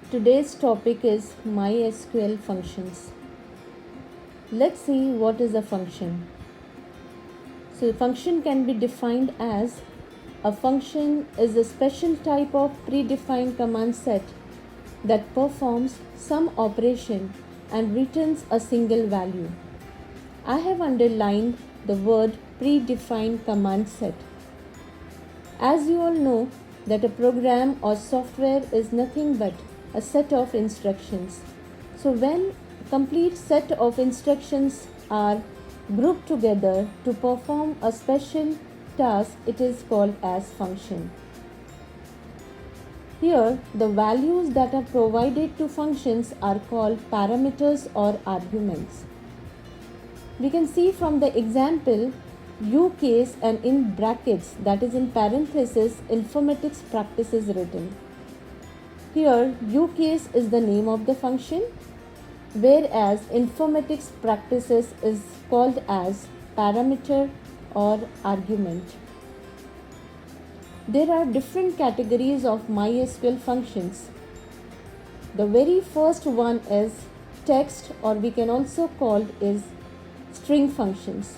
Today's topic is MySQL functions. Let's see what is a function. So, a function can be defined as a function is a special type of predefined command set that performs some operation and returns a single value. I have underlined the word predefined command set. As you all know, that a program or software is nothing but a set of instructions. So when complete set of instructions are grouped together to perform a special task, it is called as function. Here, the values that are provided to functions are called parameters or arguments. We can see from the example U case and in brackets, that is in parenthesis, informatics practice is written. Here U case is the name of the function, whereas informatics practices is called as parameter or argument. There are different categories of MySQL functions. The very first one is text, or we can also call is string functions.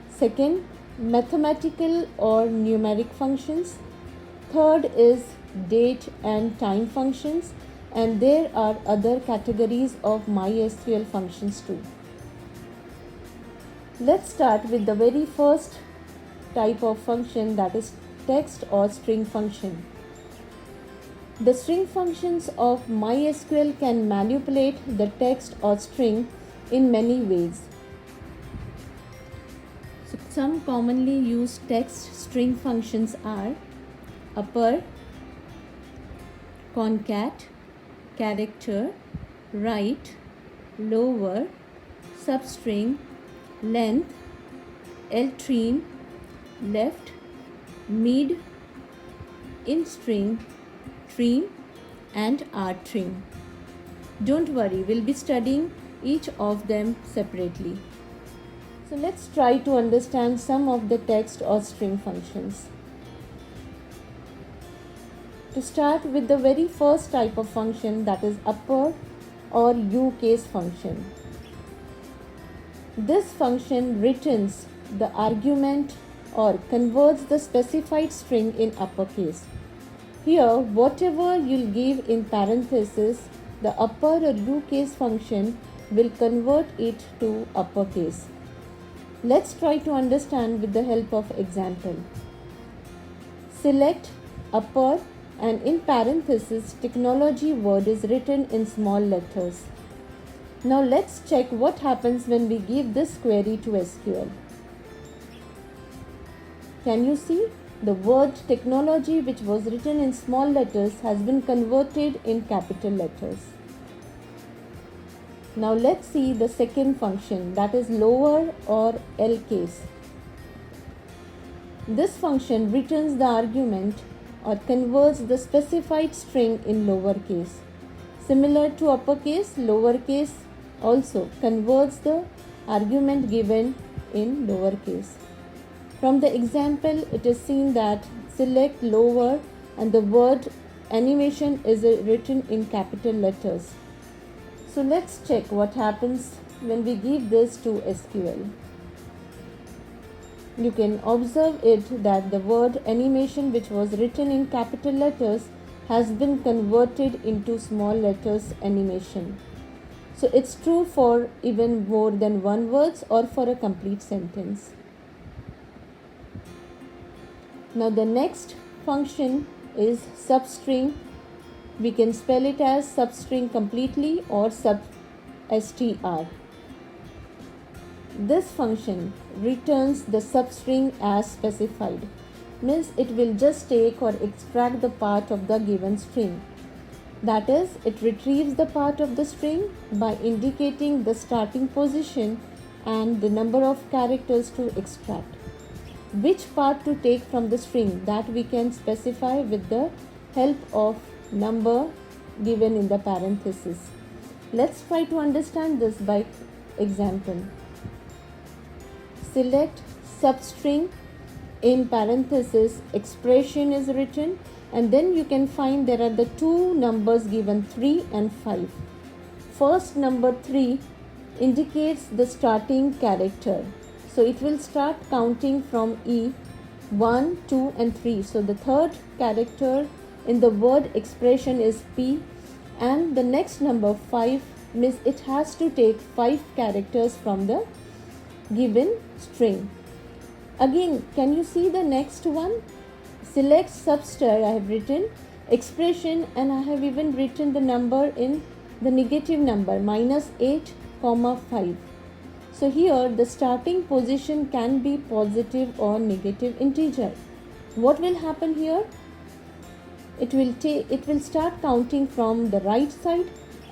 Second, mathematical or numeric functions. Third is date and time functions, and there are other categories of MySQL functions too. Let's start with the very first type of function, that is text or string function. The string functions of MySQL can manipulate the text or string in many ways. So some commonly used text string functions are upper, concat, character, right, lower, substring, length, ltreme, left, mid, instring, treme, and rtreme. Don't worry, we'll be studying each of them separately. So let's try to understand some of the text or string functions. To start with the very first type of function, that is upper or U case function. This function returns the argument or converts the specified string in uppercase. Here, whatever you'll give in parenthesis, the upper or U case function will convert it to uppercase. Let's try to understand with the help of example. Select upper, and in parenthesis technology word is written in small letters. Now let's check what happens when we give this query to SQL. Can you see? The word technology, which was written in small letters, has been converted in capital letters. Now let's see the second function, that is lower or L case. This function returns the argument or converts the specified string in lower case. Similar to uppercase, lowercase also converts the argument given in lowercase. From the example, it is seen that select lower and the word animation is written in capital letters. So let's check what happens when we give this to SQL. You can observe it that the word animation, which was written in capital letters, has been converted into small letters animation. So it's true for even more than one words or for a complete sentence. Now the next function is substring. We can spell it as substring completely or substr. This function returns the substring as specified. Means it will just take or extract the part of the given string. That is, it retrieves the part of the string by indicating the starting position and the number of characters to extract. Which part to take from the string, that we can specify with the help of number given in the parenthesis. Let's try to understand this by example. Select substring, in parenthesis expression is written, and then you can find there are the two numbers given, 3 and 5. First number 3 indicates the starting character. So it will start counting from E, 1, 2 and 3. So the third character in the word expression is P, and the next number 5 means it has to take 5 characters from the given string. Again, can you see the next one? Select substar, I have written expression, and I have even written the number in the negative number, -8, 5. So here the starting position can be positive or negative integer. What will happen here? It will start counting from the right side,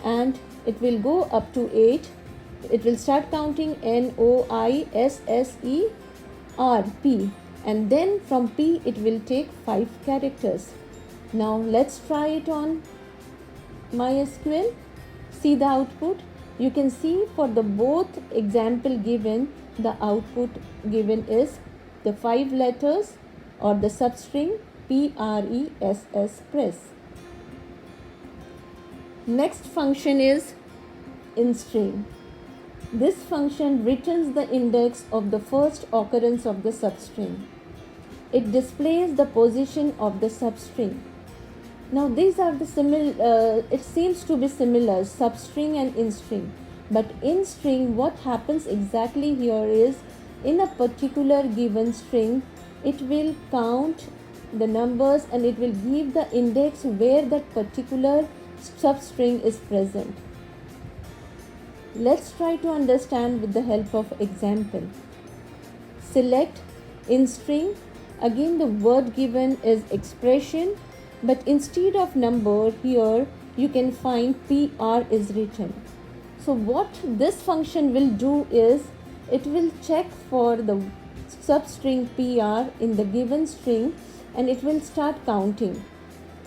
and it will go up to 8. It will start counting NOISSERP, and then from P it will take 5 characters. Now let's try it on MySQL. See the output. You can see for the both example given, the output given is the 5 letters or the substring PRESS. Next function is instring. This function returns the index of the first occurrence of the substring. It displays the position of the substring. Now these are the it seems to be similar, substring and instring. But in string, what happens exactly here is, in a particular given string, it will count the numbers and it will give the index where that particular substring is present. Let's try to understand with the help of example. Select instring. Again, the word given is expression, but instead of number here you can find PR is written. So what this function will do is, it will check for the substring PR in the given string, and it will start counting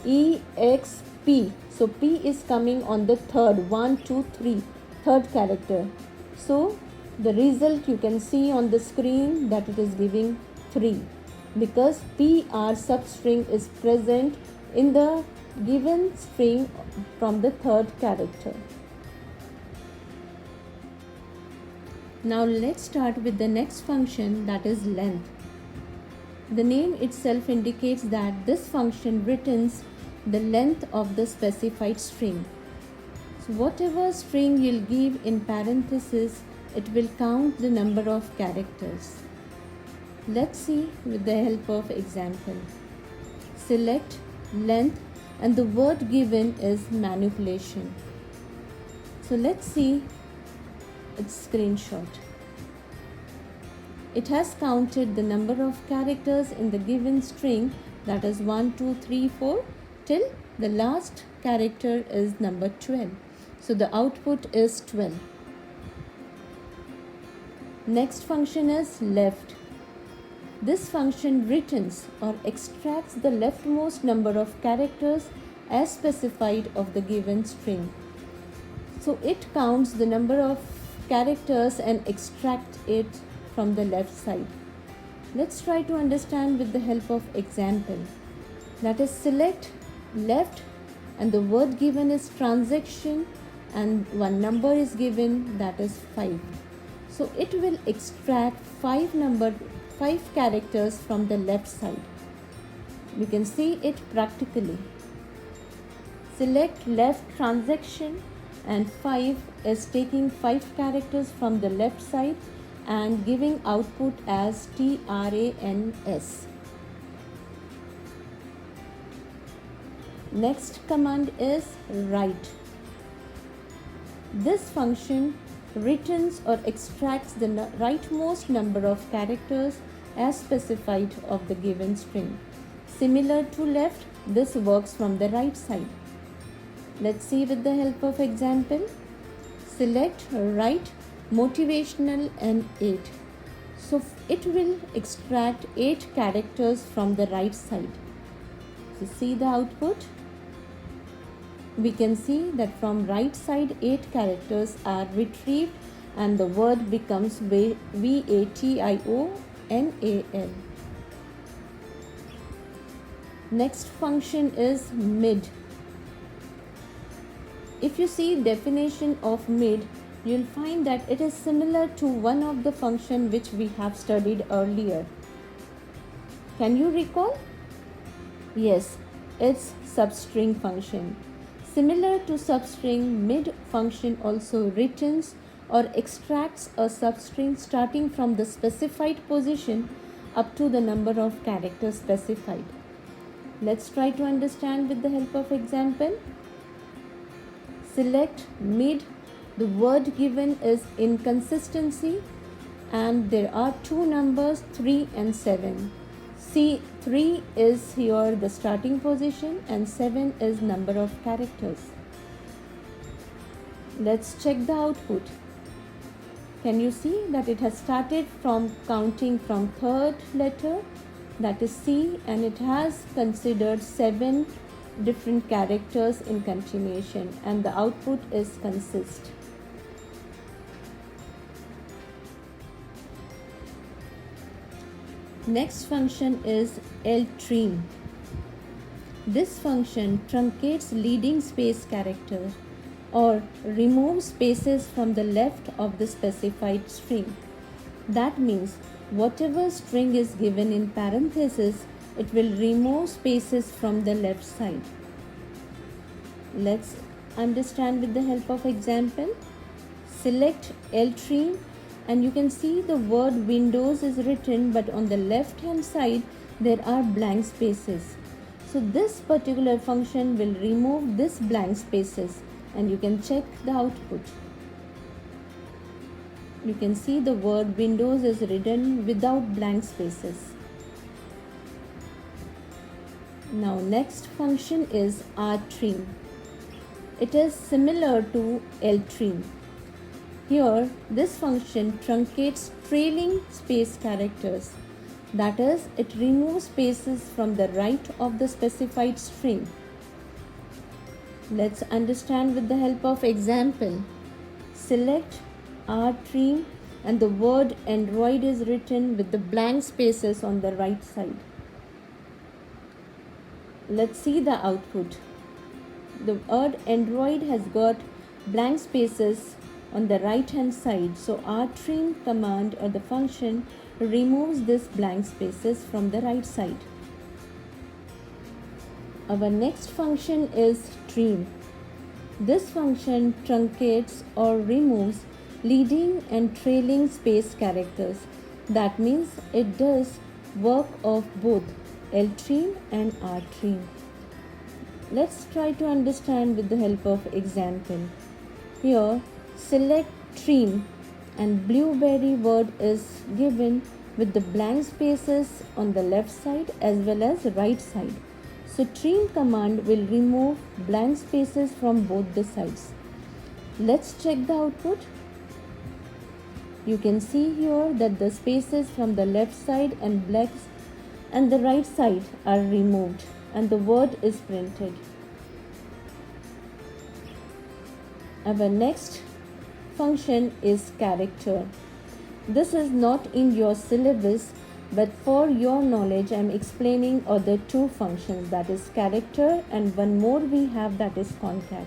EXP. So P is coming on the third, 1, 2, 3, third character. So the result you can see on the screen that it is giving 3, because PR substring is present in the given string from the third character. Now let's start with the next function, that is length. The name itself indicates that this function returns the length of the specified string. So whatever string you'll give in parenthesis, it will count the number of characters. Let's see with the help of example. Select length, and the word given is manipulation. So let's see its screenshot. It has counted the number of characters in the given string, that is 1, 2, 3, 4 till the last character is number 12. So the output is 12. Next function is left. This function returns or extracts the leftmost number of characters as specified of the given string. So it counts the number of characters and extract it from the left side. Let's try to understand with the help of example. That is, select left, and the word given is transaction, and one number is given, that is 5. So it will extract 5 characters from the left side. We can see it practically. Select left transaction, and 5 is taking 5 characters from the left side and giving output as TRANS. Next command is write. This function returns or extracts the rightmost number of characters as specified of the given string. Similar to left, this works from the right side. Let's see with the help of example. Select write motivational and 8. So it will extract 8 characters from the right side. So see the output. We can see that from right side 8 characters are retrieved and the word becomes VATIONAL. Next function is mid. If you see definition of mid, you'll find that it is similar to one of the function which we have studied earlier. Can you recall? Yes, it's substring function. Similar to substring, mid function also returns or extracts a substring starting from the specified position up to the number of characters specified. Let's try to understand with the help of example. Select mid. The word given is inconsistency and there are two numbers 3 and 7. See, 3 is here the starting position and 7 is number of characters. Let's check the output. Can you see that it has started from counting from third letter, that is C, and it has considered 7 different characters in continuation and the output is consist. Next function is ltrim. This function truncates leading space character or removes spaces from the left of the specified string. That means whatever string is given in parenthesis, it will remove spaces from the left side. Let's understand with the help of example. Select ltrim and you can see the word Windows is written, but on the left hand side there are blank spaces. So this particular function will remove this blank spaces and you can check the output. You can see the word Windows is written without blank spaces. Now next function is rtrim. It is similar to ltrim. Here, this function truncates trailing space characters. That is, it removes spaces from the right of the specified string. Let's understand with the help of example. Select rtrim and the word Android is written with the blank spaces on the right side. Let's see the output. The word Android has got blank spaces on the right hand side, so rtrim command or the function removes this blank spaces from the right side. Our next function is trim. This function truncates or removes leading and trailing space characters. That means it does work of both ltrim and rtrim. Let's try to understand with the help of example. Here, select trim and blueberry word is given with the blank spaces on the left side as well as right side. So trim command will remove blank spaces from both the sides. Let's check the output. You can see here that the spaces from the left side and blanks and the right side are removed and the word is printed. Our next function is character. This is not in your syllabus, but for your knowledge I am explaining other two functions, that is character and one more we have, that is concat.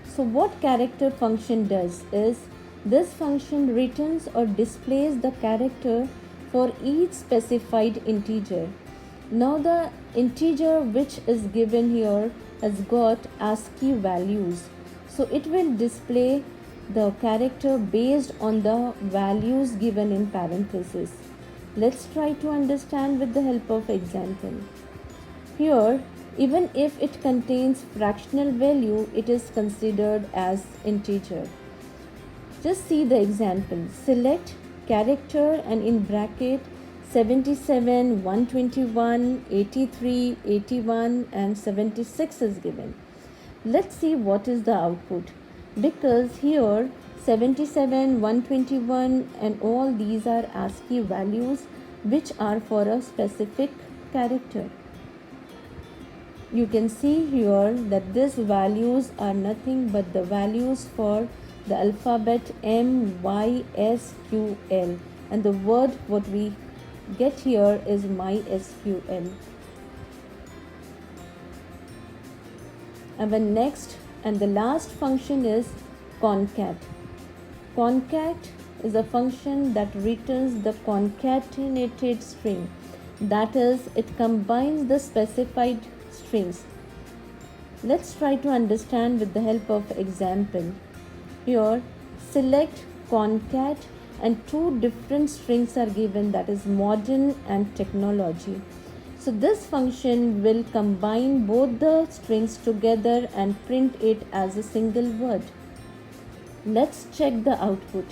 So what character function does is this function returns or displays the character for each specified integer. Now the integer which is given here has got ASCII values. So it will display the character based on the values given in parentheses. Let's try to understand with the help of example. Here, even if it contains fractional value, it is considered as integer. Just see the example. Select character and in bracket 77, 121, 83, 81 and 76 is given. Let's see what is the output, because here 77, 121 and all these are ASCII values which are for a specific character. You can see here that these values are nothing but the values for the alphabet M, Y, S, Q, L, and the word what we get here is MySQL. Our next and the last function is concat. Concat is a function that returns the concatenated string. That is, it combines the specified strings. Let's try to understand with the help of example. Here, select concat and two different strings are given, that is modern and technology. So this function will combine both the strings together and print it as a single word. Let's check the output.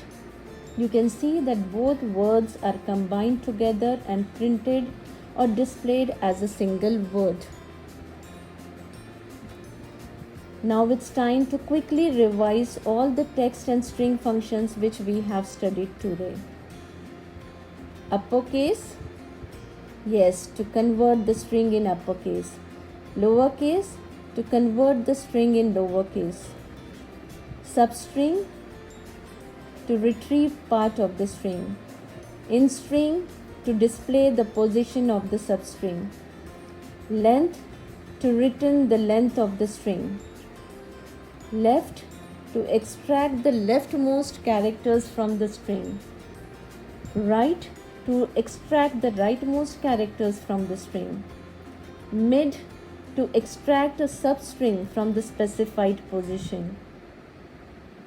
You can see that both words are combined together and printed or displayed as a single word. Now it's time to quickly revise all the text and string functions which we have studied today. Uppercase, yes, to convert the string in uppercase. Lowercase, to convert the string in lowercase. Substring, to retrieve part of the string. Instring, to display the position of the substring. Length, to return the length of the string. Left, to extract the leftmost characters from the string. Right, to extract the rightmost characters from the string. Mid, to extract a substring from the specified position.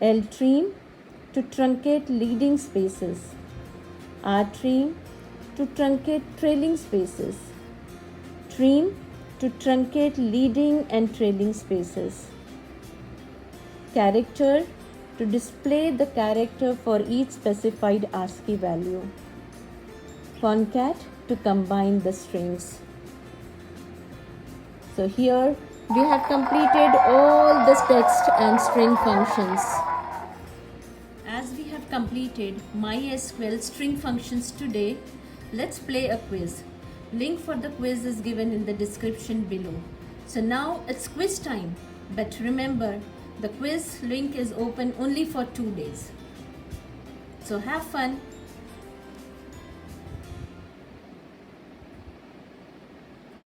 L-trim, to truncate leading spaces. R-trim, to truncate trailing spaces. Trim, to truncate leading and trailing spaces. Character, to display the character for each specified ASCII value. Concat, to combine the strings. So here we have completed all the text and string functions. As we have completed MySQL string functions today, let's play a quiz. Link for the quiz is given in the description below. So now it's quiz time, but remember, the quiz link is open only for 2 days. So have fun.